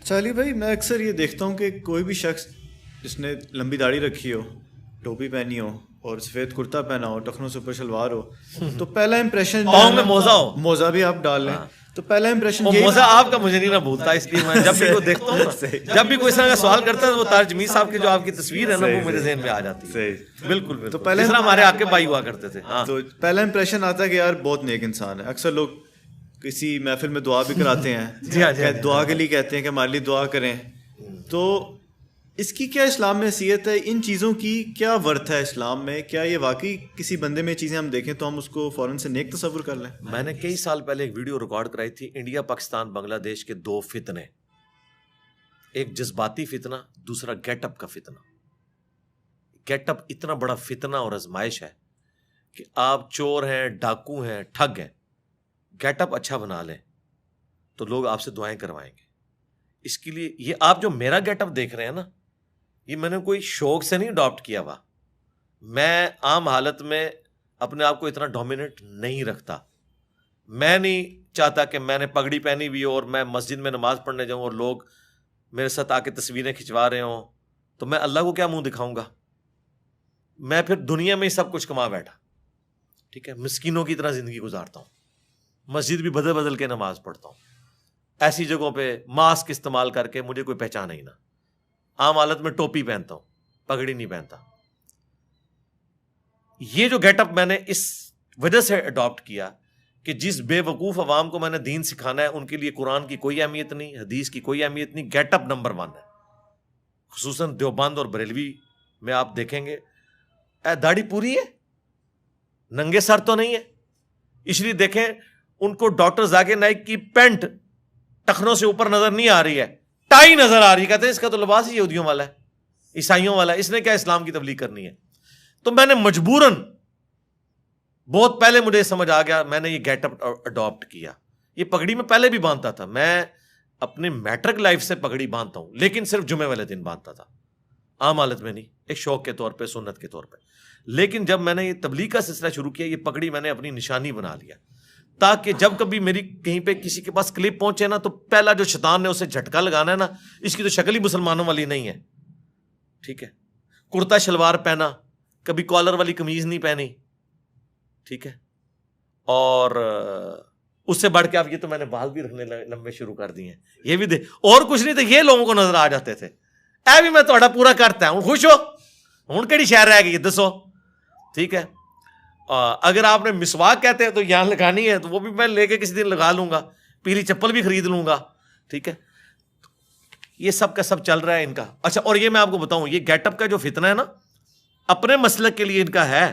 اچھا علی بھائی، میں اکثر یہ دیکھتا ہوں کہ کوئی بھی شخص جس نے لمبی داڑھی رکھی ہو، ٹوپی پہنی ہو اور سفید کرتا پہنا ہو، ٹخنوں سے اوپر شلوار ہو، تو پہلا امپریشن میں موزہ ہو، موزہ بھی آپ ڈال لیں تو پہلا امپریشن موزہ آپ کا مجھے نہیں نہ بھولتا، اس لیے میں جب بھی کوئی دیکھتا ہوں نا، جب بھی کوئی اس طرح کا سوال کرتا ہے تو وہ طارق جمیل صاحب کی جو آپ کی تصویر ہے نا وہ میرے ذہن میں آ جاتی ہے. بالکل تو پہلے جس طرح ہمارے آقب بھائی ہوا کرتے تھے. تو پہلا امپریشن آتا ہے کہ یار بہت نیک انسان ہے. اکثر لوگ کسی محفل میں دعا بھی کراتے ہیں، دعا کے لیے کہتے ہیں کہ ہمارے لیے دعا کریں. تو اس کی کیا اسلام میں حیثیت ہے؟ ان چیزوں کی کیا ورتھ ہے اسلام میں؟ کیا یہ واقعی کسی بندے میں چیزیں ہم دیکھیں تو ہم اس کو فوراً سے نیک تصور کر لیں؟ میں نے کئی سال پہلے ایک ویڈیو ریکارڈ کرائی تھی، انڈیا پاکستان بنگلہ دیش کے دو فتنے، ایک جذباتی فتنہ، دوسرا گیٹ اپ کا فتنہ. گیٹ اپ اتنا بڑا فتنہ اور آزمائش ہے کہ آپ چور ہیں، ڈاکو ہیں، ٹھگ ہیں، گیٹ اپ اچھا بنا لیں تو لوگ آپ سے دعائیں کروائیں گے. اس کے لیے یہ آپ جو میرا گیٹ اپ دیکھ رہے ہیں نا، یہ میں نے کوئی شوق سے نہیں اڈاپٹ کیا ہوا. میں عام حالت میں اپنے آپ کو اتنا ڈومیننٹ نہیں رکھتا. میں نہیں چاہتا کہ میں نے پگڑی پہنی ہوئی ہو اور میں مسجد میں نماز پڑھنے جاؤں اور لوگ میرے ساتھ آ کے تصویریں کھنچوا رہے ہوں تو میں اللہ کو کیا منہ دکھاؤں گا؟ میں پھر دنیا میں ہی سب کچھ کما بیٹھا، ٹھیک ہے، مسکینوں کی طرح زندگی گزارتا ہوں، مسجد بھی بدل بدل کے نماز پڑھتا ہوں، ایسی جگہوں پہ ماسک استعمال کر کے مجھے کوئی پہچانا ہی نہ. عام حالت میں ٹوپی پہنتا ہوں، پگڑی نہیں پہنتا. یہ جو گیٹ اپ میں نے اس وجہ سے اڈاپٹ کیا کہ جس بے وقوف عوام کو میں نے دین سکھانا ہے ان کے لیے قرآن کی کوئی اہمیت نہیں، حدیث کی کوئی اہمیت نہیں. گیٹ اپ نمبر 1 ہے. خصوصاً دیوبند اور بریلوی میں آپ دیکھیں گے داڑھی پوری ہے، ننگے سر تو نہیں ہے. اس لیے دیکھیں ان کو ڈاکٹر ذاکر نائک کی پینٹ ٹخنوں سے اوپر نظر نہیں آ رہی ہے، ٹائی نظر آ رہی ہے. کہتے ہیں اس کا تو لباس ہی یہودیوں والا ہے، عیسائیوں والا ہے، اس نے کیا اسلام کی تبلیغ کرنی ہے؟ تو میں نے مجبوراً، بہت پہلے مجھے سمجھ آ گیا، میں نے یہ گیٹ اپ اڈاپٹ کیا. یہ پگڑی میں پہلے بھی باندھتا تھا، میں اپنے میٹرک لائف سے پگڑی باندھتا ہوں، لیکن صرف جمعے والے دن باندھتا تھا، عام حالت میں نہیں، ایک شوق کے طور پہ، سنت کے طور پہ. لیکن جب میں نے یہ تبلیغ کا سلسلہ شروع کیا، یہ پگڑی میں نے اپنی نشانی بنا لیا تاکہ جب کبھی میری کہیں پہ کسی کے پاس کلپ پہنچے نا تو پہلا جو شیطان نے اسے جھٹکا لگانا ہے نا، اس کی تو شکل ہی مسلمانوں والی نہیں ہے، ٹھیک ہے. کرتا شلوار پہنا، کبھی کالر والی قمیض نہیں پہنی، ٹھیک ہے. اور اس سے بڑھ کے اب یہ تو میں نے بال بھی رکھنے لمبے شروع کر دیے ہیں، یہ بھی دے، اور کچھ نہیں تو یہ لوگوں کو نظر آ جاتے تھے. اے بھی میں تھوڑا پورا کرتا ہوں، خوش ہو ہوں کہڑی شہر رہ گئی دسو، ٹھیک ہے. اگر آپ نے مسواک کہتے ہیں تو یہاں لگانی ہے تو وہ بھی میں لے کے کسی دن لگا لوں گا، پیلی چپل بھی خرید لوں گا، ٹھیک ہے. یہ سب کا سب چل رہا ہے ان کا. اچھا، اور یہ میں آپ کو بتاؤں، یہ گیٹ اپ کا جو فتنہ ہے نا، اپنے مسلک کے لیے ان کا ہے.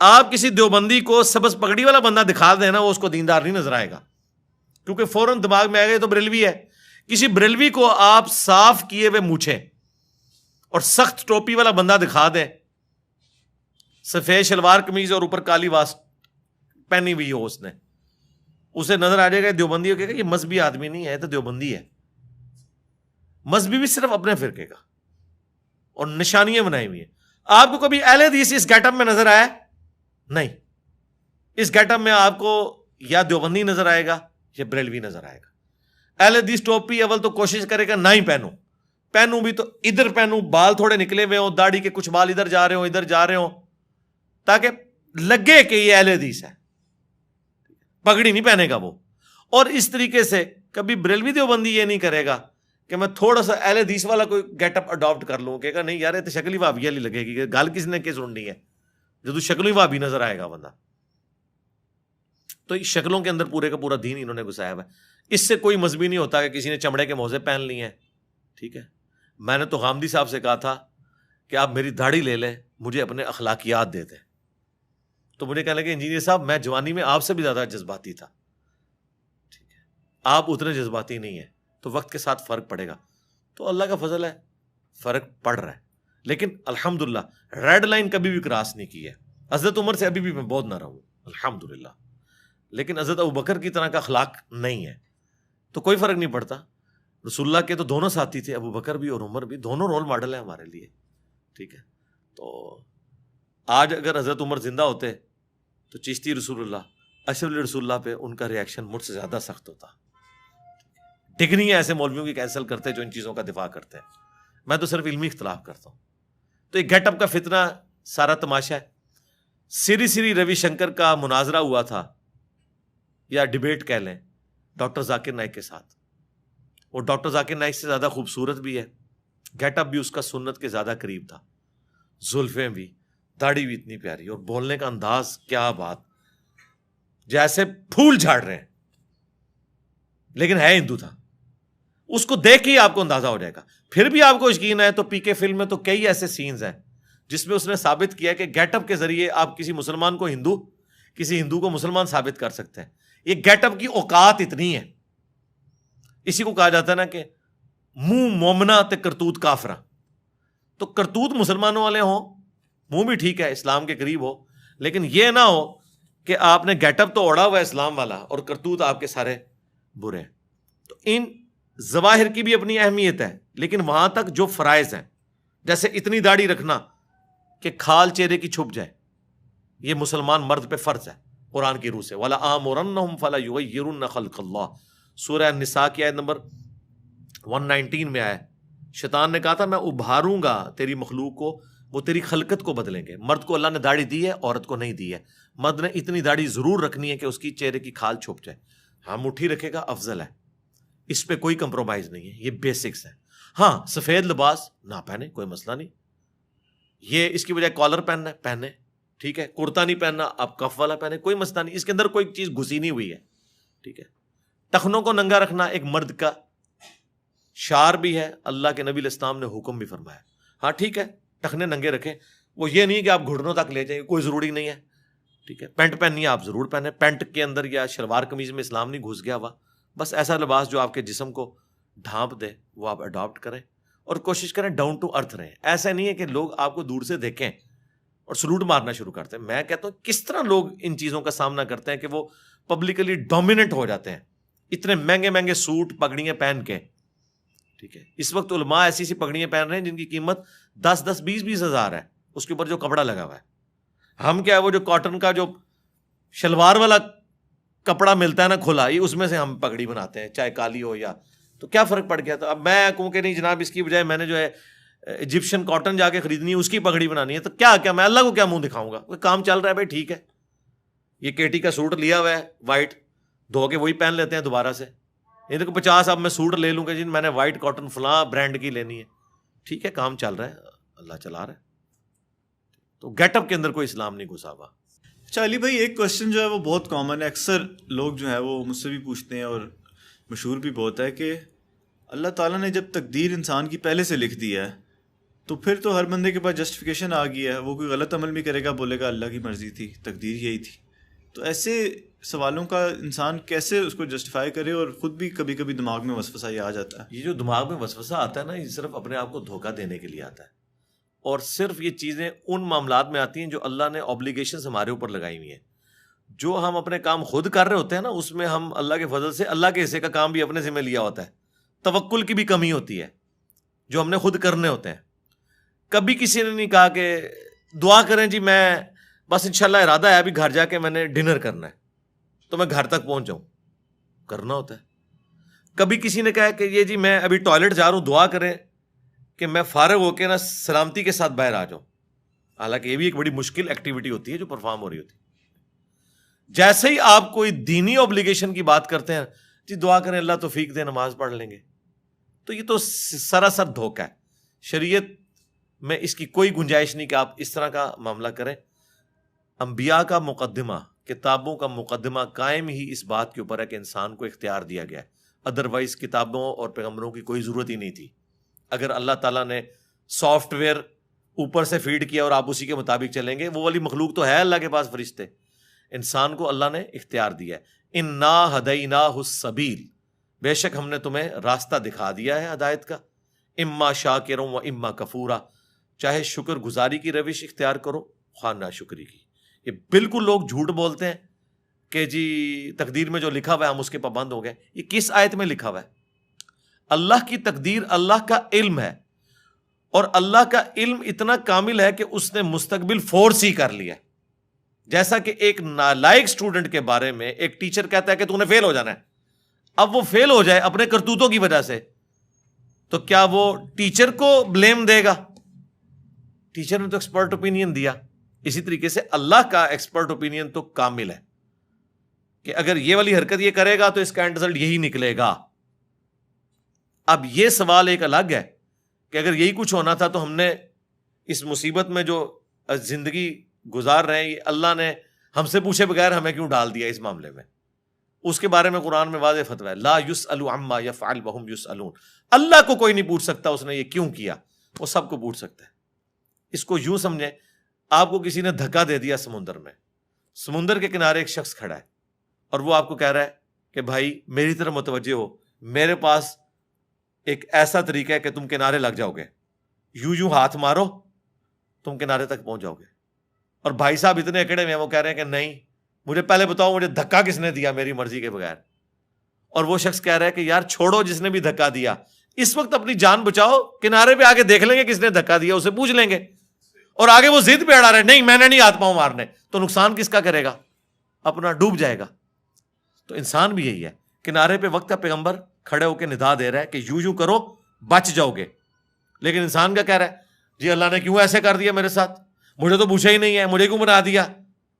آپ کسی دیوبندی کو سبز پگڑی والا بندہ دکھا دینا، وہ اس کو دیندار نہیں نظر آئے گا، کیونکہ فوراً دماغ میں آئے گا تو بریلوی ہے. کسی بریلوی کو آپ صاف کیے ہوئے مونچھیں اور سخت ٹوپی والا بندہ دکھا دیں، سفید شلوار قمیض اور اوپر کالی واسط پہنی ہوئی ہو، اس نے، اسے نظر آ جائے گا دیوبندی ہو، کہے گا یہ مذہبی آدمی نہیں ہے، تو دیوبندی ہے. مذہبی بھی صرف اپنے فرقے کا، اور نشانیاں بنائی ہوئی ہیں. آپ کو کبھی اہل حدیث اس گیٹ اپ میں نظر آیا؟ نہیں. اس گیٹ اپ میں آپ کو یا دیوبندی نظر آئے گا یا بریلوی نظر آئے گا. اہل حدیث ٹوپی اول تو کوشش کرے گا نہ ہی پہنوں بھی تو ادھر پہنوں، بال تھوڑے نکلے ہوئے ہوں، داڑھی کے کچھ بال ادھر جا رہے ہوں، ادھر جا رہے ہوں، تاکہ لگے کہ یہ اہل حدیث ہے. پگڑی نہیں پہنے گا وہ. اور اس طریقے سے کبھی بریلوی دیوبندی یہ نہیں کرے گا کہ میں تھوڑا سا اہل حدیث والا کوئی گیٹ اپ اڈاپٹ کر لوں، کہے گا نہیں یار یہ تو شکل ہی بھابی والی لگے گی، گال کس نے کس سننی ہے، جب شکل ہی بھابی نظر آئے گا بندہ. تو شکلوں کے اندر پورے کا پورا دین انہوں نے گھسایا ہوا ہے. اس سے کوئی مذہبی نہیں ہوتا کہ کسی نے چمڑے کے موزے پہن لی ہیں، ٹھیک ہے. میں نے تو غامدی صاحب سے کہا تھا کہ آپ میری داڑھی لے لیں، مجھے اپنے اخلاقیات دے دیں. تو مجھے کہنے لگے انجینئر صاحب میں جوانی میں آپ سے بھی زیادہ جذباتی تھا، ٹھیک ہے، آپ اتنے جذباتی نہیں ہیں، تو وقت کے ساتھ فرق پڑے گا. تو اللہ کا فضل ہے، فرق پڑ رہا ہے. لیکن الحمدللہ ریڈ لائن کبھی بھی کراس نہیں کی ہے. حضرت عمر سے ابھی بھی میں بہت نہ رہوں الحمدللہ، لیکن حضرت ابوبکر کی طرح کا اخلاق نہیں ہے، تو کوئی فرق نہیں پڑتا. رسول اللہ کے تو دونوں ساتھی تھے، ابوبکر بھی اور عمر بھی، دونوں رول ماڈل ہیں ہمارے لیے، ٹھیک ہے. تو آج اگر حضرت عمر زندہ ہوتے تو چشتی رسول اللہ، اشرف علی رسول اللہ پہ ان کا ریاکشن مجھ سے زیادہ سخت ہوتا. ٹک نہیں ہے ایسے مولویوں کی کینسل کرتے جو ان چیزوں کا دفاع کرتے ہیں. میں تو صرف علمی اختلاف کرتا ہوں. تو ایک گیٹ اپ کا فتنہ سارا تماشا ہے. سری روی شنکر کا مناظرہ ہوا تھا یا ڈیبیٹ کہہ لیں ڈاکٹر ذاکر نائک کے ساتھ. وہ ڈاکٹر ذاکر نائک سے زیادہ خوبصورت بھی ہے, گیٹ اپ بھی اس کا سنت کے زیادہ قریب تھا, زلفیں بھی, داڑھی بھی اتنی پیاری, اور بولنے کا انداز کیا بات, جیسے پھول جھاڑ رہے ہیں, لیکن ہے ہندو تھا. اس کو دیکھ کے ہی آپ کو اندازہ ہو جائے گا. پھر بھی آپ کو یقین ہے تو پی کے فلم میں تو کئی ایسے سینز ہیں جس میں اس نے ثابت کیا کہ گیٹ اپ کے ذریعے آپ کسی مسلمان کو ہندو, کسی ہندو کو مسلمان ثابت کر سکتے ہیں. یہ گیٹ اپ کی اوقات اتنی ہے. اسی کو کہا جاتا ہے نا کہ منہ مومنا تے کرتوت کافرا. تو کرتوت مسلمانوں والے ہوں, منہ بھی ٹھیک ہے اسلام کے قریب ہو, لیکن یہ نہ ہو کہ آپ نے گیٹ اپ تو اوڑا ہوا ہے اسلام والا اور کرتوت آپ کے سارے برے ہیں. تو ان ظواہر کی بھی اپنی اہمیت ہے, لیکن وہاں تک جو فرائض ہیں, جیسے اتنی داڑھی رکھنا کہ کھال چہرے کی چھپ جائے, یہ مسلمان مرد پہ فرض ہے قرآن کی روح سے. وَلَا آمُرَنَّهُمْ فَلَا يُغَيِّرُنَّ خَلْقَ اللَّهِ, سورہ النساء کی آیت نمبر 119 میں آیا. شیطان نے کہا تھا میں ابھاروں گا تیری مخلوق کو, وہ تیری خلقت کو بدلیں گے. مرد کو اللہ نے داڑھی دی ہے, عورت کو نہیں دی ہے. مرد نے اتنی داڑھی ضرور رکھنی ہے کہ اس کی چہرے کی کھال چھپ جائے. ہاں مٹھی رکھے گا افضل ہے, اس پہ کوئی کمپرومائز نہیں ہے, یہ بیسکس ہے. ہاں سفید لباس نہ پہنے کوئی مسئلہ نہیں, یہ اس کی بجائے کالر پہننا ہے پہنے, ٹھیک ہے. کرتا نہیں پہننا آپ کف والا پہنے, کوئی مسئلہ نہیں, اس کے اندر کوئی چیز گھسی نہیں ہوئی ہے, ٹھیک ہے. ٹخنوں کو ننگا رکھنا ایک مرد کا شعار بھی ہے, اللہ کے نبی علیہ السلام نے حکم بھی فرمایا. ہاں ٹھیک ہے ٹخنے ننگے رکھیں, وہ یہ نہیں کہ آپ گھٹنوں تک لے جائیں, کوئی ضروری نہیں ہے, ٹھیک ہے. پینٹ پہننی ہے آپ ضرور پہنیں, پینٹ کے اندر یا شلوار قمیض میں اسلام نہیں گھس گیا ہوا. بس ایسا لباس جو آپ کے جسم کو ڈھانپ دے وہ آپ اڈاپٹ کریں, اور کوشش کریں ڈاؤن ٹو ارتھ رہیں. ایسا نہیں ہے کہ لوگ آپ کو دور سے دیکھیں اور سلوٹ مارنا شروع کرتے ہیں. میں کہتا ہوں کس طرح لوگ ان چیزوں کا سامنا کرتے ہیں کہ وہ پبلکلی ڈومیننٹ ہو جاتے ہیں, اتنے مہنگے مہنگے سوٹ پگڑیاں پہن کے, ٹھیک ہے. اس وقت علماء ایسی ایسی پگڑیاں پہن رہے ہیں جن کی قیمت 10-20 ہزار ہے, اس کے اوپر جو کپڑا لگا ہوا ہے. ہم کیا ہے وہ جو کاٹن کا جو شلوار والا کپڑا ملتا ہے نا کھلا, یہ اس میں سے ہم پگڑی بناتے ہیں, چاہے کالی ہو یا, تو کیا فرق پڑ گیا. تو اب میں کہوں کہ نہیں جناب اس کی بجائے میں نے جو ہے ایجپشن کاٹن جا کے خریدنی ہے, اس کی پگڑی بنانی ہے, تو کیا میں اللہ کو کیا منہ دکھاؤں گا. کام چل رہا ہے بھائی, ٹھیک ہے. یہ کیٹی کا سوٹ لیا ہوا ہے وائٹ, دھو کے وہی پہن لیتے ہیں دوبارہ سے. یہ دیکھو 50 اب میں سوٹ لے لوں گا جن میں نے وائٹ کاٹن فلاں برانڈ کی لینی ہے, ٹھیک ہے کام چل رہا ہے, اللہ چلا رہا ہے. تو گیٹ اپ کے اندر کوئی اسلام نہیں گھسا ہوا. اچھا علی بھائی, ایک کوشچن جو ہے وہ بہت کامن ہے, اکثر لوگ جو ہے وہ مجھ سے بھی پوچھتے ہیں اور مشہور بھی بہت ہے, کہ اللہ تعالیٰ نے جب تقدیر انسان کی پہلے سے لکھ دی ہے تو پھر تو ہر بندے کے پاس جسٹیفیکیشن آ گئی ہے, وہ کوئی غلط عمل بھی کرے گا بولے گا اللہ کی مرضی تھی, تقدیر یہی تھی. تو ایسے سوالوں کا انسان کیسے اس کو جسٹیفائی کرے, اور خود بھی کبھی کبھی دماغ میں وسوسہ یہ آ جاتا ہے. یہ جو دماغ میں وسوسہ آتا ہے نا, یہ صرف اپنے آپ کو دھوکہ دینے کے لیے آتا ہے, اور صرف یہ چیزیں ان معاملات میں آتی ہیں جو اللہ نے اوبلیگیشنز ہمارے اوپر لگائی ہوئی ہیں. جو ہم اپنے کام خود کر رہے ہوتے ہیں نا, اس میں ہم اللہ کے فضل سے اللہ کے حصے کا کام بھی اپنے ذمہ لیا ہوتا ہے. توکل کی بھی کمی ہوتی ہے جو ہم نے خود کرنے ہوتے ہیں. کبھی کسی نے نہیں کہا کہ دعا کریں جی میں بس انشاءاللہ ارادہ ہے ابھی گھر جا کے میں نے ڈنر کرنا ہے تو میں گھر تک پہنچ جاؤں, کرنا ہوتا ہے. کبھی کسی نے کہا کہ یہ جی میں ابھی ٹوائلٹ جا رہا ہوں, دعا کریں کہ میں فارغ ہو کے نا سلامتی کے ساتھ باہر آ جاؤں. حالانکہ یہ بھی ایک بڑی مشکل ایکٹیویٹی ہوتی ہے جو پرفارم ہو رہی ہوتی ہے. جیسے ہی آپ کوئی دینی اوبلیگیشن کی بات کرتے ہیں, جی دعا کریں اللہ توفیق دے نماز پڑھ لیں گے, تو یہ تو سراسر دھوکہ ہے. شریعت میں اس کی کوئی گنجائش نہیں کہ آپ اس طرح کا معاملہ کریں. انبیاء کا مقدمہ, کتابوں کا مقدمہ قائم ہی اس بات کے اوپر ہے کہ انسان کو اختیار دیا گیا ہے. ادروائز کتابوں اور پیغمبروں کی کوئی ضرورت ہی نہیں تھی. اگر اللہ تعالیٰ نے سافٹ ویئر اوپر سے فیڈ کیا اور آپ اسی کے مطابق چلیں گے, وہ والی مخلوق تو ہے اللہ کے پاس فرشتے. انسان کو اللہ نے اختیار دیا ہے. انا ہدیناہ السبیل, بے شک ہم نے تمہیں راستہ دکھا دیا ہے ہدایت کا. اما شاکرا و اما کفورا, چاہے شکر گزاری کی روش اختیار کرو خواہ ناشکری کی. یہ بالکل لوگ جھوٹ بولتے ہیں کہ جی تقدیر میں جو لکھا ہوا ہے ہم اس کے پابند ہو گئے. یہ کس آیت میں لکھا ہوا ہے؟ اللہ کی تقدیر اللہ کا علم ہے, اور اللہ کا علم اتنا کامل ہے کہ اس نے مستقبل فورس ہی کر لیا. جیسا کہ ایک نالائق اسٹوڈنٹ کے بارے میں ایک ٹیچر کہتا ہے کہ تو نے فیل ہو جانا ہے, اب وہ فیل ہو جائے اپنے کرتوتوں کی وجہ سے تو کیا وہ ٹیچر کو بلیم دے گا؟ ٹیچر نے تو ایکسپرٹ اوپینین دیا. اسی طریقے سے اللہ کا ایکسپرٹ اوپینین تو کامل ہے کہ اگر یہ والی حرکت یہ کرے گا تو اس کا اینڈ رزلٹ یہی نکلے گا. اب یہ سوال ایک الگ ہے کہ اگر یہی کچھ ہونا تھا تو ہم نے اس مصیبت میں جو زندگی گزار رہے ہیں یہ اللہ نے ہم سے پوچھے بغیر ہمیں کیوں ڈال دیا اس معاملے میں؟ اس کے بارے میں قرآن میں واضح فتویٰ ہے، لا یسأل عما یفعل وہم یسألون. اللہ کو کوئی نہیں پوچھ سکتا اس نے یہ کیوں کیا، وہ سب کو پوچھ سکتا ہے. اس کو یوں سمجھیں، آپ کو کسی نے دھکا دے دیا سمندر میں، سمندر کے کنارے ایک شخص کھڑا ہے اور وہ آپ کو کہہ رہا ہے کہ بھائی میری طرف متوجہ ہو، میرے پاس ایک ایسا طریقہ ہے کہ تم کنارے لگ جاؤ گے، یوں ہاتھ مارو تم کنارے تک پہنچ جاؤ گے. اور بھائی صاحب اتنے اکڑے میں ہیں، وہ کہہ رہے ہیں کہ نہیں، مجھے پہلے بتاؤ مجھے دھکا کس نے دیا میری مرضی کے بغیر. اور وہ شخص کہہ رہا ہے کہ یار چھوڑو جس نے بھی دھکا دیا، اس وقت اپنی جان بچاؤ، کنارے پہ آگے دیکھ لیں گے کس نے دھکا دیا، اسے پوچھ لیں گے. اور آگے وہ ضد پہ اڑا رہے نہیں میں نے نہیں ہاتھ پاؤں مارنے، تو نقصان کس کا کرے گا؟ اپنا، ڈوب جائے گا. تو انسان بھی یہی ہے، کنارے پہ وقت کا پیغمبر کھڑے ہو کے ندا دے رہا ہے کہ یوں کرو بچ جاؤ گے، لیکن انسان کا کہہ رہا ہے جی اللہ نے کیوں ایسے کر دیا میرے ساتھ، مجھے تو پوچھا ہی نہیں ہے، مجھے کیوں بنا دیا؟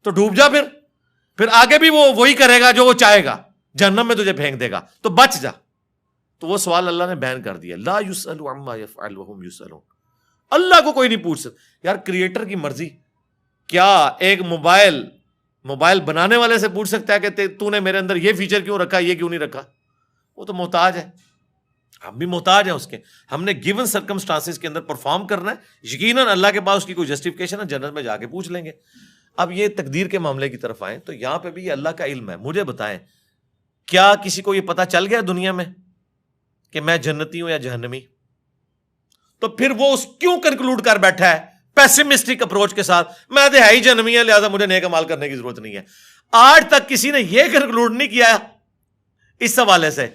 تو ڈوب جا، پھر آگے بھی وہ وہی کرے گا جو وہ چاہے گا، جہنم میں تجھے پھینک دے گا، تو بچ جا. تو وہ سوال اللہ نے بیان کر دیا، لا یسأل عما یفعل وہم یسألون. اللہ کو کوئی نہیں پوچھ سکتا. یار کریٹر کی مرضی، کیا ایک موبائل بنانے والے سے پوچھ سکتا ہے کہ تو نے میرے اندر یہ فیچر کیوں رکھا، یہ کیوں نہیں رکھا؟ وہ تو محتاج ہے، ہم بھی محتاج ہیں اس کے. ہم نے گیون سرکمسٹانسز کے اندر پرفارم کرنا ہے، یقیناً اللہ کے پاس اس کی کوئی جسٹیفیکیشن ہے، جنت میں جا کے پوچھ لیں گے. اب یہ تقدیر کے معاملے کی طرف آئیں تو یہاں پہ بھی یہ اللہ کا علم ہے. مجھے بتائیں کیا کسی کو یہ پتا چل گیا دنیا میں کہ میں جنتی ہوں یا جہنمی؟ تو پھر وہ اس کیوں کنکلوڈ کر بیٹھا ہے پیسمسٹک اپروچ کے ساتھ، میں تو ہے ہی جہنمی ہے لہٰذا مجھے نیک عمل کرنے کی ضرورت نہیں ہے. آج تک کسی نے یہ کنکلوڈ نہیں کیا اس حوالے سے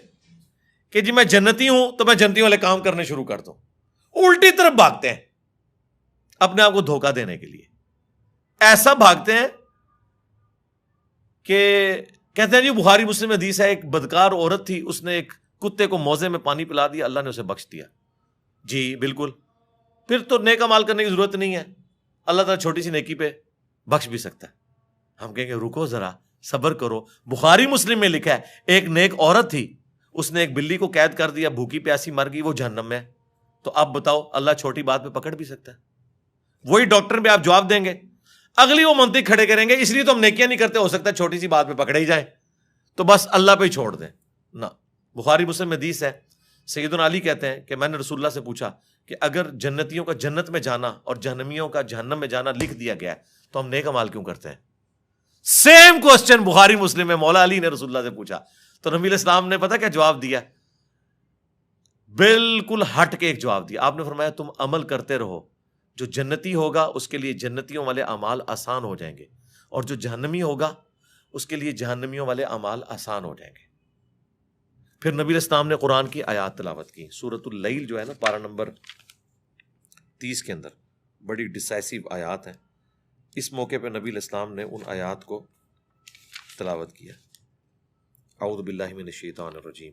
کہ جی میں جنتی ہوں تو میں جنتی والے کام کرنے شروع کر دوں. الٹی طرف بھاگتے ہیں اپنے آپ کو دھوکہ دینے کے لیے. ایسا بھاگتے ہیں کہ کہتے ہیں جی بخاری مسلم حدیث ہے، ایک بدکار عورت تھی، اس نے ایک کتے کو موزے میں پانی پلا دیا، اللہ نے اسے بخش دیا. جی بالکل، پھر تو نیک عمل کرنے کی ضرورت نہیں ہے، اللہ تعالیٰ چھوٹی سی نیکی پہ بخش بھی سکتا ہے. ہم کہیں گے رکو ذرا، صبر کرو. بخاری مسلم میں لکھا ہے ایک نیک عورت تھی، اس نے ایک بلی کو قید کر دیا، بھوکی پیاسی مر گئی، وہ جہنم میں ہے. تو اب بتاؤ اللہ چھوٹی بات پہ پکڑ بھی سکتا ہے؟ وہی ڈاکٹر پہ آپ جواب دیں گے، اگلی وہ منطق کھڑے کریں گے اس لیے تو ہم نیکیاں نہیں کرتے، ہو سکتا ہے چھوٹی سی بات پہ پکڑے ہی جائیں تو بس اللہ پہ ہی چھوڑ دیں. نہ، بخاری مسلم حدیث ہے، سیدنا علی کہتے ہیں کہ میں نے رسول اللہ سے پوچھا کہ اگر جنتیوں کا جنت میں جانا اور جہنمیوں کا جہنم میں جانا لکھ دیا گیا ہے تو ہم نیک اعمال کیوں کرتے ہیں؟ سیم کوسچن بخاری مسلم میں مولا علی نے رسول اللہ سے پوچھا تو نبی علیہ السلام نے پتہ کیا جواب دیا؟ بالکل ہٹ کے ایک جواب دیا. آپ نے فرمایا تم عمل کرتے رہو، جو جنتی ہوگا اس کے لیے جنتیوں والے اعمال آسان ہو جائیں گے، اور جو جہنمی ہوگا اس کے لیے جہنمیوں والے اعمال آسان ہو جائیں گے. پھر نبی علیہ السلام نے قرآن کی آیات تلاوت کی. سورۃ اللیل جو ہے نا، پارہ نمبر 30 کے اندر بڑی ڈسائسو آیات ہیں. اس موقع پہ نبی علیہ السلام نے ان آیات کو تلاوت کیا. اعوذ باللہ من الشیطان الرجیم.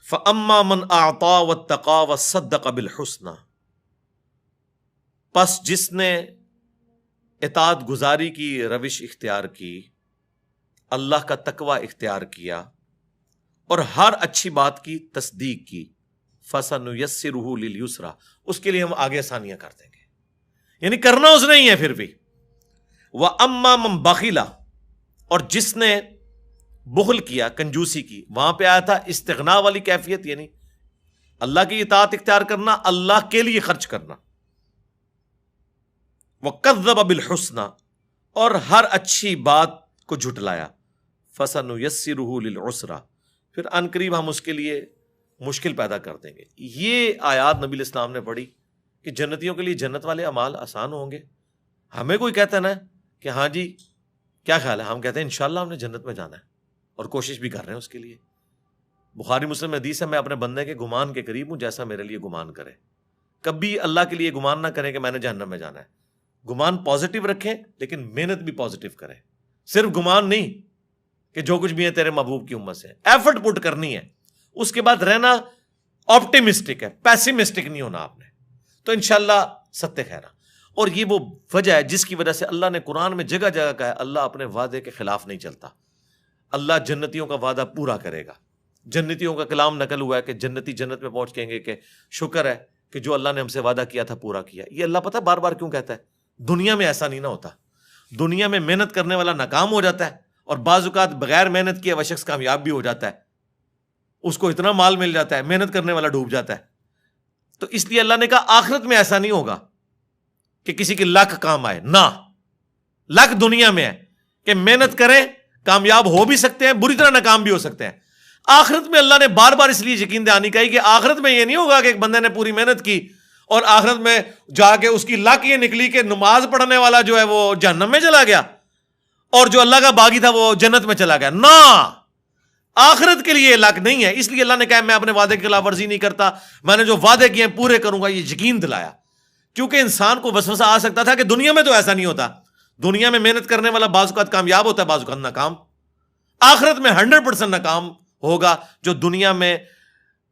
فَأَمَّا مَنْ أَعْطَى وَاتَّقَى وَصَدَّقَ بِالْحُسْنَى، پس جس نے اطاعت گزاری کی روش اختیار کی، اللہ کا تقوی اختیار کیا اور ہر اچھی بات کی تصدیق کی، فَسَنُيَسِّرُهُ لِلْيُسْرَى، اس کے لیے ہم آگے آسانیاں کر دیں گے. یعنی کرنا اس نے ہی ہے پھر بھی. وَأَمَّا مَنْ بَخِلَ، اور جس نے بخل کیا، کنجوسی کی، وہاں پہ آیا تھا استغنا والی کیفیت، یعنی اللہ کی اطاعت اختیار کرنا، اللہ کے لیے خرچ کرنا. وَكَذَّبَ بِالْحُسْنَى، اور ہر اچھی بات کو جھٹلایا. فَسَنُيَسِّرُهُ لِلْعُسْرَى، پھر ان قریب ہم اس کے لیے مشکل پیدا کر دیں گے. یہ آیات نبی علیہ السلام نے پڑھی کہ جنتیوں کے لیے جنت والے اعمال آسان ہوں گے. ہمیں کوئی کہتا ہے نا کہ ہاں جی کیا خیال ہے، ہم کہتے ہیں انشاءاللہ ہم نے جنت میں جانا ہے اور کوشش بھی کر رہے ہیں اس کے لیے. بخاری مسلم حدیث ہے میں اپنے بندے کے گمان کے قریب ہوں جیسا میرے لیے گمان کرے. کبھی اللہ کے لیے گمان نہ کریں کہ میں نے جہنم میں جانا ہے. گمان پازیٹیو رکھیں لیکن محنت بھی پازیٹیو کریں. صرف گمان نہیں، کہ جو کچھ بھی ہے تیرے محبوب کی امت سے، ایفرٹ پٹ کرنی ہے، اس کے بعد رہنا آپٹیمسٹک ہے، پیسیمسٹک نہیں ہونا آپ نے، تو انشاءاللہ ستہ خیرہ۔ اور یہ وہ وجہ ہے جس کی وجہ سے اللہ نے قرآن میں جگہ جگہ کہا ہے اللہ اپنے وعدے کے خلاف نہیں چلتا، اللہ جنتیوں کا وعدہ پورا کرے گا۔ جنتیوں کا کلام نقل ہوا ہے کہ جنتی جنت میں پہنچ کہیں گے کہ شکر ہے کہ جو اللہ نے ہم سے وعدہ کیا تھا پورا کیا۔ یہ اللہ پتہ بار بار کیوں کہتا ہے؟ دنیا میں ایسا نہیں نہ ہوتا، دنیا میں محنت کرنے والا ناکام ہو جاتا ہے، اور بعض اوقات بغیر محنت کیے وہ شخص کامیاب بھی ہو جاتا ہے، اس کو اتنا مال مل جاتا ہے، محنت کرنے والا ڈوب جاتا ہے۔ تو اس لیے اللہ نے کہا آخرت میں ایسا نہیں ہوگا کہ کسی کی لاکھ کام آئے، نہ، لاکھ دنیا میں ہے کہ محنت کریں کامیاب ہو بھی سکتے ہیں، بری طرح ناکام بھی ہو سکتے ہیں۔ آخرت میں اللہ نے بار بار اس لیے یقین دہانی کہی کہ آخرت میں یہ نہیں ہوگا کہ ایک بندے نے پوری محنت کی اور آخرت میں جا کے اس کی لاکھ یہ نکلی کہ نماز پڑھنے والا جو ہے وہ جہنم میں چلا گیا اور جو اللہ کا باغی تھا وہ جنت میں چلا گیا۔ نہ، آخرت کے لیے لاکھ نہیں ہے۔ اس لیے اللہ نے کہا میں اپنے وعدے کی خلاف ورزی نہیں کرتا، میں نے جو وعدے کیے ہیں پورے کروں گا، یہ یقین دلایا۔ کیونکہ انسان کو وسوسہ آ سکتا تھا کہ دنیا میں تو ایسا نہیں ہوتا، دنیا میں محنت کرنے والا بعض اوقات کامیاب ہوتا ہے، بعض اوقات ناکام۔ آخرت میں 100% ناکام ہوگا جو دنیا میں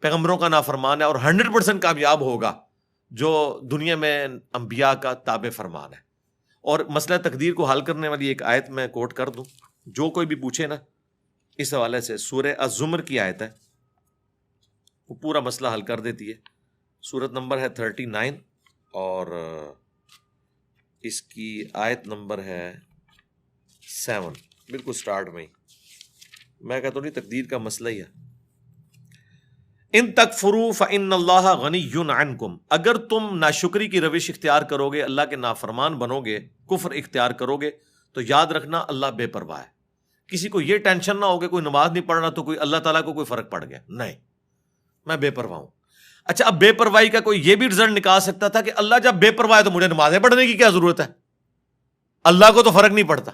پیغمبروں کا نافرمان ہے، اور 100% کامیاب ہوگا جو دنیا میں انبیاء کا تابع فرمان ہے۔ اور مسئلہ تقدیر کو حل کرنے والی ایک آیت میں کوٹ کر دوں، جو کوئی بھی پوچھے نا اس حوالے سے، سورہ الزمر کی آیت ہے، وہ پورا مسئلہ حل کر دیتی ہے۔ سورت نمبر ہے 39 اور اس کی آیت نمبر ہے 7، بالکل سٹارٹ میں ہی۔ میں کہتا ہوں نہیں تقدیر کا مسئلہ ہی ہے۔ ان تکفروا فإن اللہ غنی عنکم، اگر تم ناشکری کی روش اختیار کرو گے، اللہ کے نافرمان بنو گے، کفر اختیار کرو گے، تو یاد رکھنا اللہ بے پرواہ ہے۔ کسی کو یہ ٹینشن نہ ہو کہ کوئی نماز نہیں پڑھ رہا تو کوئی اللہ تعالیٰ کو کوئی فرق پڑ گیا، نہیں، میں بے پرواہ ہوں۔ اچھا، اب بے پرواہی کا کوئی یہ بھی رزلٹ نکال سکتا تھا کہ اللہ جب بے پرواہ ہے تو مجھے نمازیں پڑھنے کی کیا ضرورت ہے، اللہ کو تو فرق نہیں پڑتا۔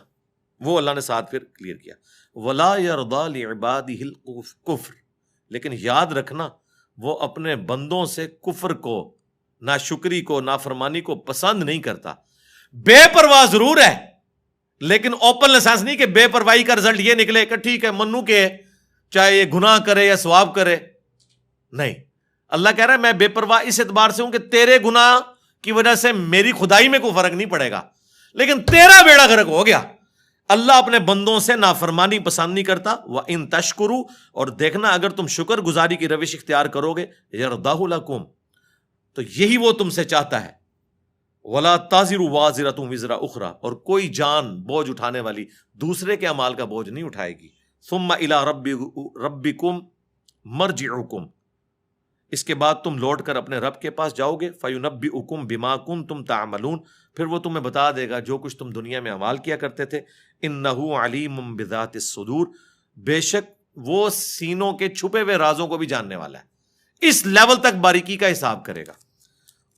وہ اللہ نے ساتھ پھر کلیئر کیا، وَلَا يَرْضَى لِعِبَادِهِ الْكُفْرَ، لیکن یاد رکھنا وہ اپنے بندوں سے کفر کو، ناشکری کو، نافرمانی کو پسند نہیں کرتا۔ بے پرواہ ضرور ہے، لیکن اوپن لائسنس نہیں کہ بے پرواہی کا رزلٹ یہ نکلے کہ ٹھیک ہے منو کے چاہے یہ گناہ کرے یا ثواب کرے، نہیں۔ اللہ کہہ رہا ہے میں بے پرواہ اس اعتبار سے ہوں کہ تیرے گناہ کی وجہ سے میری خدائی میں کوئی فرق نہیں پڑے گا، لیکن تیرا بیڑا غرق ہو گیا۔ اللہ اپنے بندوں سے نافرمانی پسند نہیں کرتا۔ وَإِن تَشْكُرُوا، اور دیکھنا اگر تم شکر گزاری کی روش اختیار کرو گے، يَرْضَهُ لَكُمْ، تو یہی وہ تم سے چاہتا ہے۔ وَلَا تَزِرُ وَازِرَةٌ وِزْرَ أُخْرَى، اور کوئی جان بوجھ اٹھانے والی دوسرے کے اعمال کا بوجھ نہیں اٹھائے گی۔ ثُمَّ إِلَىٰ رَبِّكُمْ مَرْجِعُكُمْ، اس کے بعد تم لوٹ کر اپنے رب کے پاس جاؤ گے۔ فَيُنَبِّئُكُمْ بِمَا كُنتُمْ تَعْمَلُونَ، پھر وہ تمہیں بتا دے گا جو کچھ تم دنیا میں اعمال کیا کرتے تھے۔ إِنَّهُ عَلِيمٌ بِذَاتِ الصُّدُورِ، بے شک وہ سینوں کے چھپے ہوئے رازوں کو بھی جاننے والا ہے، اس لیول تک باریکی کا حساب کرے گا۔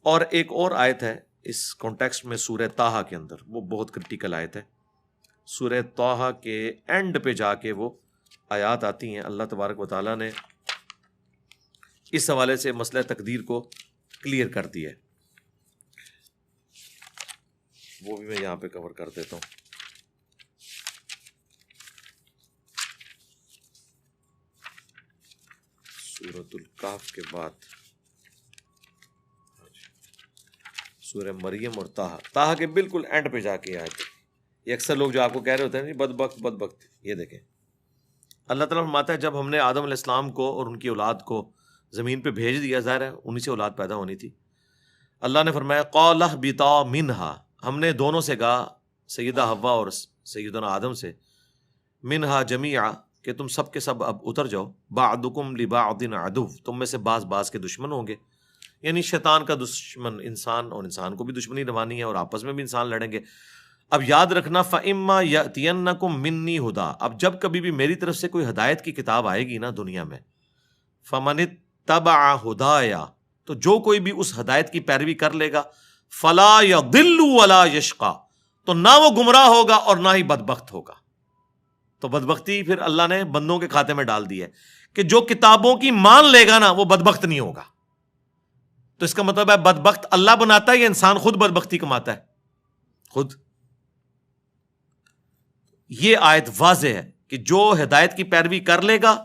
اور ایک اور آیت ہے اس کانٹیکسٹ میں سورہ طٰہٰ کے اندر، وہ بہت کرٹیکل آیت ہے۔ سورہ طٰہٰ کے اینڈ پہ جا کے وہ آیات آتی ہیں، اللہ تبارک و تعالیٰ نے اس حوالے سے مسئلہ تقدیر کو کلیئر کر دیا ہے، وہ بھی میں یہاں پہ کور کر دیتا ہوں۔ سورۃ الکہف کے بعد سورہ مریم اور طٰہٰ کے بالکل اینڈ پہ جا کے آئے تھے۔ یہ اکثر لوگ جو آپ کو کہہ رہے ہوتے ہیں بدبخت، یہ دیکھیں اللہ تعالیٰ فرماتا ہے جب ہم نے آدم علیہ السلام کو اور ان کی اولاد کو زمین پہ بھیج دیا، ظاہر ہے انہی سے اولاد پیدا ہونی تھی، اللہ نے فرمایا قَالَ اهْبِطَا مِنْهَا، ہم نے دونوں سے کہا، سیدہ حوا اور سیدنا آدم سے، مِنْهَا جَمِيعًا، کہ تم سب کے سب اب اتر جاؤ، بَعْضُكُمْ لِبَعْضٍ عَدُوٌّ، تم میں سے بعض کے دشمن ہوں گے، یعنی شیطان کا دشمن انسان، اور انسان کو بھی دشمنی روانی ہے، اور آپس میں بھی انسان لڑیں گے۔ اب یاد رکھنا فَإِمَّا يَأْتِيَنَّكُم مِّنِّي هُدًى، اب جب کبھی بھی میری طرف سے کوئی ہدایت کی کتاب آئے گی نا دنیا میں، فَمَنِ اتَّبَعَ هُدَايَ، تو جو کوئی بھی اس ہدایت کی پیروی کر لے گا، فَلَا يَضِلُّ وَلَا يَشْقَى، تو نہ وہ گمراہ ہوگا اور نہ ہی بدبخت ہوگا۔ تو بدبختی پھر اللہ نے بندوں کے کھاتے میں ڈال دی ہے کہ جو کتابوں کی مان لے گا نا وہ بدبخت نہیں ہوگا۔ تو اس کا مطلب ہے بدبخت اللہ بناتا ہے یا انسان خود بدبختی کماتا ہے؟ خود۔ یہ آیت واضح ہے کہ جو ہدایت کی پیروی کر لے گا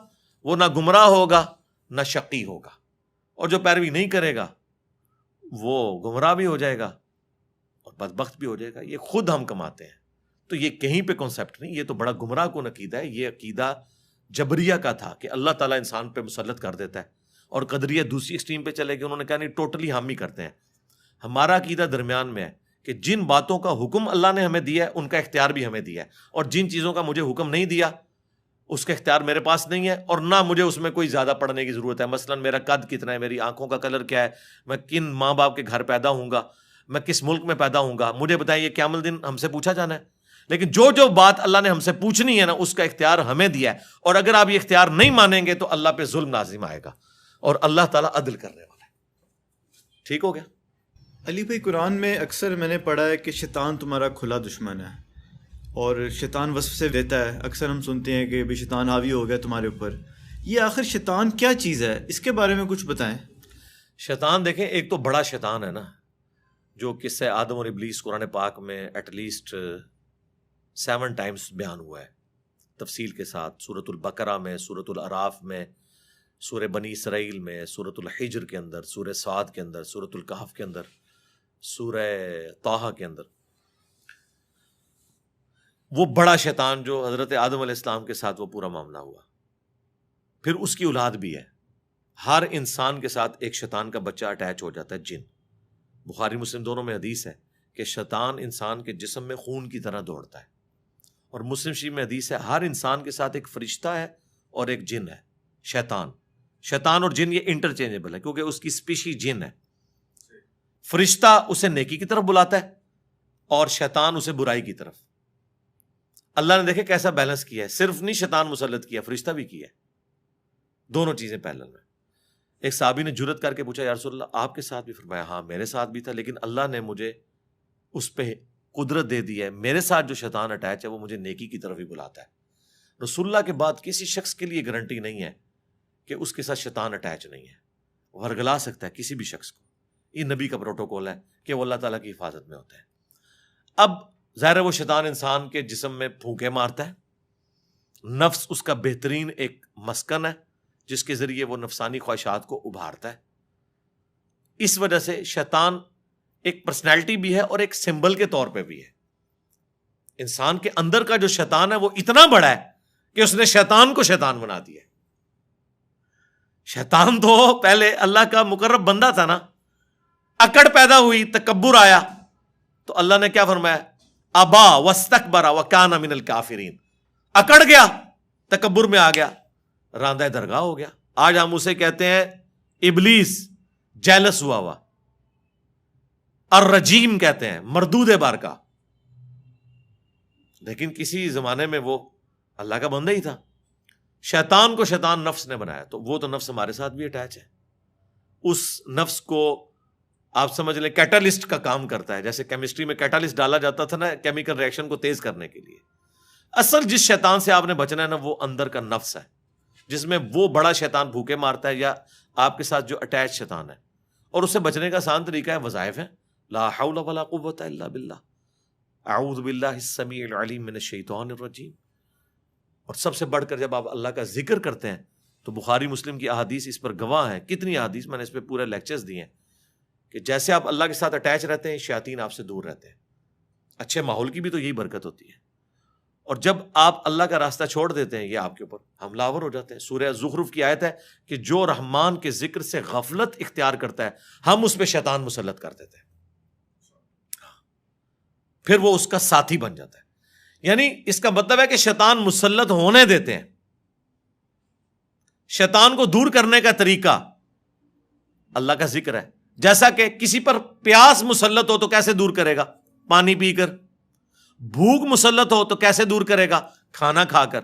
وہ نہ گمراہ ہوگا نہ شقی ہوگا، اور جو پیروی نہیں کرے گا وہ گمراہ بھی ہو جائے گا اور بدبخت بھی ہو جائے گا۔ یہ خود ہم کماتے ہیں، تو یہ کہیں پہ کنسیپٹ نہیں، یہ تو بڑا گمراہ کن عقیدہ ہے۔ یہ عقیدہ جبریہ کا تھا کہ اللہ تعالیٰ انسان پہ مسلط کر دیتا ہے، اور قدریہ دوسری ایکسٹریم پہ چلے گئے، انہوں نے کہا نہیں ٹوٹلی ہم ہی کرتے ہیں۔ ہمارا عقیدہ درمیان میں ہے کہ جن باتوں کا حکم اللہ نے ہمیں دیا ہے ان کا اختیار بھی ہمیں دیا ہے، اور جن چیزوں کا مجھے حکم نہیں دیا اس کا اختیار میرے پاس نہیں ہے، اور نہ مجھے اس میں کوئی زیادہ پڑھنے کی ضرورت ہے۔ مثلا میرا قد کتنا ہے، میری آنکھوں کا کلر کیا ہے، میں کن ماں باپ کے گھر پیدا ہوں گا، میں کس ملک میں پیدا ہوں گا، مجھے بتائیں، یہ قیامت الدین ہم سے پوچھا جانا ہے۔ لیکن جو بات اللہ نے ہم سے پوچھنی ہے نا، اس کا اختیار ہمیں دیا ہے، اور اگر آپ یہ اختیار نہیں مانیں گے تو اللہ پہ ظلم لازم آئے گا، اور اللہ تعالیٰ عدل کرنے والا ہے۔ ٹھیک ہو گیا؟ علی بھائی، قرآن میں اکثر میں نے پڑھا ہے کہ شیطان تمہارا کھلا دشمن ہے، اور شیطان وصف سے دیتا ہے، اکثر ہم سنتے ہیں کہ بھی شیطان حاوی ہو گیا تمہارے اوپر۔ یہ آخر شیطان کیا چیز ہے، اس کے بارے میں کچھ بتائیں۔ شیطان دیکھیں، ایک تو بڑا شیطان ہے نا، جو قصہ آدم اور ابلیس قرآن پاک میں ایٹ لیسٹ 7 ٹائمز بیان ہوا ہے تفصیل کے ساتھ، سورۃ البقرہ میں، سورۃ الاعراف میں، سورہ بنی اسرائیل میں، سورۃ الحجر کے اندر، سورہ صاد کے اندر، سورۃ الکہف کے اندر، سورہ طٰہٰ کے اندر۔ وہ بڑا شیطان جو حضرت آدم علیہ السلام کے ساتھ وہ پورا معاملہ ہوا، پھر اس کی اولاد بھی ہے۔ ہر انسان کے ساتھ ایک شیطان کا بچہ اٹیچ ہو جاتا ہے، جن۔ بخاری مسلم دونوں میں حدیث ہے کہ شیطان انسان کے جسم میں خون کی طرح دوڑتا ہے، اور مسلم شریف میں حدیث ہے ہر انسان کے ساتھ ایک فرشتہ ہے اور ایک جن ہے۔ شیطان اور جن یہ انٹرچینجبل ہے، کیونکہ اس کی اسپیشی جن ہے۔ فرشتہ اسے نیکی کی طرف بلاتا ہے اور شیطان اسے برائی کی طرف۔ اللہ نے دیکھے کیسا بیلنس کیا ہے، صرف نہیں شیطان مسلط کیا، فرشتہ بھی کیا ہے، دونوں چیزیں پیرلل میں۔ ایک صحابی نے جرت کر کے پوچھا، یا رسول اللہ آپ کے ساتھ بھی؟ فرمایا ہاں میرے ساتھ بھی تھا، لیکن اللہ نے مجھے اس پہ قدرت دے دی ہے، میرے ساتھ جو شیطان اٹیچ ہے وہ مجھے نیکی کی طرف ہی بلاتا ہے۔ رسول اللہ کے بعد کسی شخص کے لیے گارنٹی نہیں ہے کہ اس کے ساتھ شیطان اٹیچ نہیں ہے، وہ ہرگلا سکتا ہے کسی بھی شخص کو۔ یہ نبی کا پروٹوکول ہے کہ وہ اللہ تعالیٰ کی حفاظت میں ہوتا ہے۔ اب ظاہر ہے وہ شیطان انسان کے جسم میں پھونکے مارتا ہے، نفس اس کا بہترین ایک مسکن ہے جس کے ذریعے وہ نفسانی خواہشات کو ابھارتا ہے۔ اس وجہ سے شیطان ایک پرسنالٹی بھی ہے اور ایک سمبل کے طور پہ بھی ہے۔ انسان کے اندر کا جو شیطان ہے وہ اتنا بڑا ہے کہ اس نے شیطان کو شیطان بنا دیا۔ شیطان تو پہلے اللہ کا مقرب بندہ تھا نا، اکڑ پیدا ہوئی، تکبر آیا، تو اللہ نے کیا فرمایا؟ ابا واستکبر وکان من الکافرین۔ اکڑ گیا، تکبر میں آ گیا، راندہ درگاہ ہو گیا۔ آج ہم اسے کہتے ہیں ابلیس، جیلس ہوا ہوا، الرجیم کہتے ہیں، مردود بارکا۔ لیکن کسی زمانے میں وہ اللہ کا بندہ ہی تھا۔ شیطان کو شیطان نفس نے بنایا، تو وہ تو نفس ہمارے ساتھ بھی اٹیچ ہے۔ اس نفس کو آپ سمجھ لیں کیٹالسٹ کا کام کرتا ہے، جیسے کیمسٹری میں کیٹالسٹ ڈالا جاتا تھا نا کیمیکل ریئیکشن کو تیز کرنے کے لیے۔ اصل جس شیطان سے آپ نے بچنا ہے نا وہ اندر کا نفس ہے، جس میں وہ بڑا شیطان بھوکے مارتا ہے، یا آپ کے ساتھ جو اٹیچ شیطان ہے۔ اور اس سے بچنے کا آسان طریقہ ہے وظائف ہے، لا حول ولا قوت الا باللہ، اعوذ باللہ السمیع العلیم من الشیطان الرجیم۔ اور سب سے بڑھ کر جب آپ اللہ کا ذکر کرتے ہیں تو بخاری مسلم کی احادیث اس پر گواہ ہیں، کتنی احادیث، میں نے اس پہ پورے لیکچرز دیے ہیں کہ جیسے آپ اللہ کے ساتھ اٹیچ رہتے ہیں شیاطین آپ سے دور رہتے ہیں۔ اچھے ماحول کی بھی تو یہی برکت ہوتی ہے، اور جب آپ اللہ کا راستہ چھوڑ دیتے ہیں یہ آپ کے اوپر حملہ آور ہو جاتے ہیں۔ سورہ زخرف کی آیت ہے کہ جو رحمان کے ذکر سے غفلت اختیار کرتا ہے ہم اس پہ شیطان مسلط کر دیتے ہیں، پھر وہ اس کا ساتھی بن جاتا ہے۔ یعنی اس کا مطلب ہے کہ شیطان مسلط ہونے دیتے ہیں۔ شیطان کو دور کرنے کا طریقہ اللہ کا ذکر ہے۔ جیسا کہ کسی پر پیاس مسلط ہو تو کیسے دور کرے گا؟ پانی پی کر۔ بھوک مسلط ہو تو کیسے دور کرے گا؟ کھانا کھا کر۔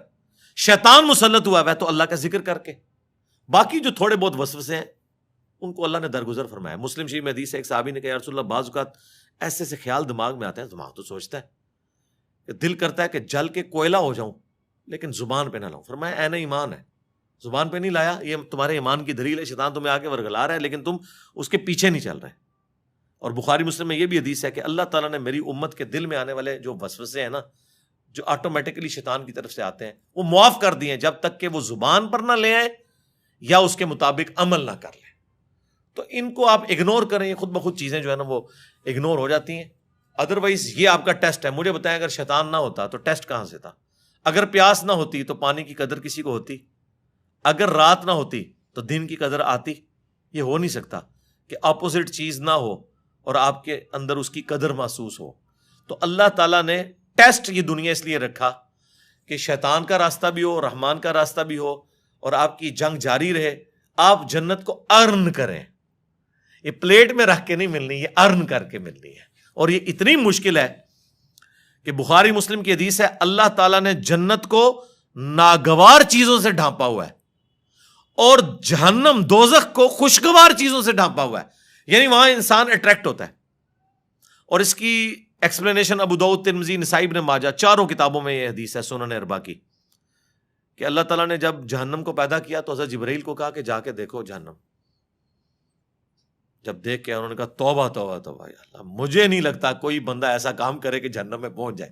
شیطان مسلط ہوا ہے تو اللہ کا ذکر کر کے۔ باقی جو تھوڑے بہت وسوسے ہیں ان کو اللہ نے درگزر فرمایا۔ مسلم شریف میں حدیث ہے، ایک صحابی نے کہا یا رسول اللہ بعض اوقات ایسے سے خیال دماغ میں آتے ہیں، دماغ تو سوچتا ہے کہ دل کرتا ہے کہ جل کے کوئلہ ہو جاؤں لیکن زبان پہ نہ لاؤں۔ فرمایا عین ایمان ہے، زبان پہ نہیں لایا، یہ تمہارے ایمان کی دلیل ہے، شیطان تمہیں آگے ورگلا رہا ہے لیکن تم اس کے پیچھے نہیں چل رہے۔ اور بخاری مسلم میں یہ بھی حدیث ہے کہ اللہ تعالیٰ نے میری امت کے دل میں آنے والے جو وسوسے ہیں نا، جو آٹومیٹکلی شیطان کی طرف سے آتے ہیں وہ معاف کر دیے جب تک کہ وہ زبان پر نہ لے آئے یا اس کے مطابق عمل نہ کر لیں. تو ان کو آپ اگنور کریں, یہ خود بخود چیزیں جو ہے نا وہ اگنور ہو جاتی ہیں. ادروائز یہ آپ کا ٹیسٹ ہے. مجھے بتائیں اگر شیطان نہ ہوتا تو ٹیسٹ کہاں سے تھا؟ اگر پیاس نہ ہوتی تو پانی کی قدر کسی کو ہوتی؟ اگر رات نہ ہوتی تو دن کی قدر آتی؟ یہ ہو نہیں سکتا کہ اپوزٹ چیز نہ ہو اور آپ کے اندر اس کی قدر محسوس ہو. تو اللہ تعالیٰ نے ٹیسٹ یہ دنیا اس لیے رکھا کہ شیطان کا راستہ بھی ہو, رحمان کا راستہ بھی ہو, اور آپ کی جنگ جاری رہے. آپ جنت کو ارن کریں. یہ پلیٹ میں رکھ کے نہیں ملنی, یہ ارن کر کے ملنی ہے. اور یہ اتنی مشکل ہے کہ بخاری مسلم کی حدیث ہے, اللہ تعالیٰ نے جنت کو ناگوار چیزوں سے ڈھانپا ہوا ہے اور جہنم دوزخ کو خوشگوار چیزوں سے ڈھانپا ہوا ہے. یعنی وہاں انسان اٹریکٹ ہوتا ہے. اور اس کی ایکسپلینیشن ابو داؤد, ترمذی, نسائی, ابن ماجہ چاروں کتابوں میں یہ حدیث ہے سنن اربعہ کی, کہ اللہ تعالیٰ نے جب جہنم کو پیدا کیا تو حضرت جبرائیل کو کہا کہ جا کے دیکھو جہنم. جب دیکھ کے انہوں نے کہا توبہ توبہ توبہ, یا اللہ مجھے نہیں لگتا کوئی بندہ ایسا کام کرے کہ جہنم میں پہنچ جائے.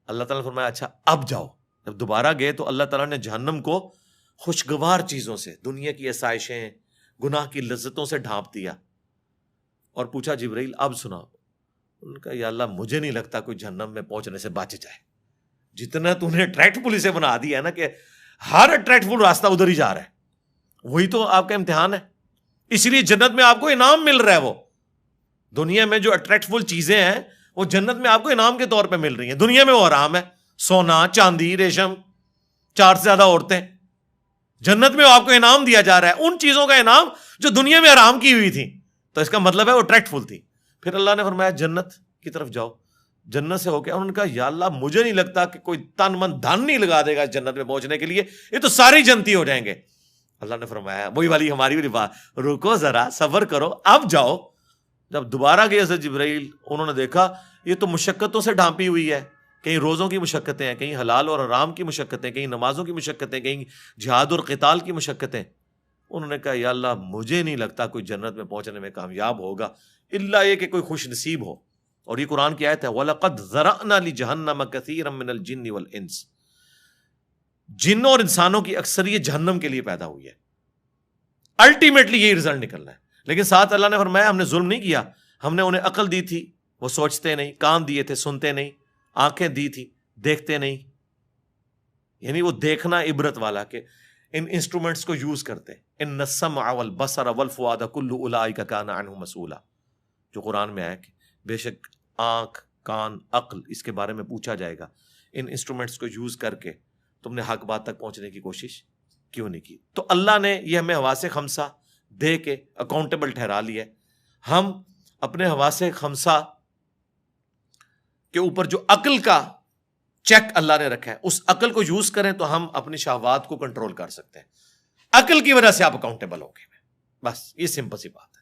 اللہ تعالیٰ نے فرمایا اچھا اب جاؤ. جب دوبارہ گئے تو اللہ تعالیٰ نے جہنم کو خوشگوار چیزوں سے, دنیا کی آسائشیں, گناہ کی لذتوں سے ڈھانپ دیا. اور پوچھا جبرائیل اب سناؤ. ان کا یا اللہ مجھے نہیں لگتا کوئی جہنم میں پہنچنے سے بچ جائے. جتنا تو نے اٹریکٹفل اسے بنا دیا ہے نا کہ ہر اٹریکٹفل راستہ ادھر ہی جا رہا ہے, وہی تو آپ کا امتحان ہے. اس لیے جنت میں آپ کو انعام مل رہا ہے. وہ دنیا میں جو اٹریکٹفل چیزیں ہیں وہ جنت میں آپ کو انعام کے طور پہ مل رہی ہیں. دنیا میں وہ حرام ہے, سونا, چاندی, ریشم, 4 سے زیادہ عورتیں. جنت میں آپ کو انعام دیا جا رہا ہے ان چیزوں کا انعام جو دنیا میں حرام کی ہوئی تھی. تو اس کا مطلب ہے وہ اٹریکٹفل تھی. پھر اللہ نے فرمایا جنت کی طرف جاؤ. جنت سے ہو کے انہوں نے کہا یا اللہ مجھے نہیں لگتا کہ کوئی تن من دھن نہیں لگا دے گا جنت میں پہنچنے کے لیے, یہ تو سارے جنتی ہو جائیں گے. اللہ نے فرمایا وہی والی ہماری بھی بات, رکو ذرا صبر کرو اب جاؤ. جب دوبارہ گئے حضرت جبرائیل, انہوں نے دیکھا یہ تو مشقتوں سے ڈھانپی ہوئی ہے. کہیں روزوں کی مشقتیں ہیں, کہیں حلال اور حرام کی مشقتیں, کہیں نمازوں کی مشقتیں, کہیں جہاد اور قتال کی مشقتیں. انہوں نے کہا یا اللہ مجھے نہیں لگتا کوئی جنت میں پہنچنے میں کامیاب ہوگا الا یہ کہ کوئی خوش نصیب ہو. اور یہ قرآن کی آیت ہے وَلَقَدْ ذَرَأْنَا لِجَهَنَّمَ كَثِيرًا مِّنَ الْجِنِّ وَالْإِنسِ. جنوں اور انسانوں کی اکثریت جہنم کے لیے پیدا ہوئی ہے. الٹیمیٹلی یہی رزلٹ نکلنا ہے. لیکن ساتھ اللہ نے فرمایا ہم نے ظلم نہیں کیا, ہم نے انہیں عقل دی تھی وہ سوچتے نہیں, کان دیے تھے سنتے نہیں, آنکھیں دی تھی دیکھتے نہیں. یعنی وہ دیکھنا عبرت والا کہ ان انسٹرومنٹس کو یوز کرتے. ان السمع والبصر والفؤاد کل اولئک کان عنہ مسئولا, جو قرآن میں ہے کہ بے شک آنکھ, کان, عقل اس کے بارے میں پوچھا جائے گا. ان انسٹرومنٹس کو یوز کر کے تم نے حق بات تک پہنچنے کی کوشش کیوں نہیں کی؟ تو اللہ نے یہ ہمیں حواس خمسہ دے کے اکاؤنٹیبل ٹھہرا لیا ہے. ہم اپنے حواس خمسہ کے اوپر جو عقل کا چیک اللہ نے رکھا ہے اس عقل کو یوز کریں تو ہم اپنی شہوات کو کنٹرول کر سکتے ہیں. عقل کی وجہ سے آپ اکاؤنٹیبل ہو گئے. بس یہ سمپل سی بات.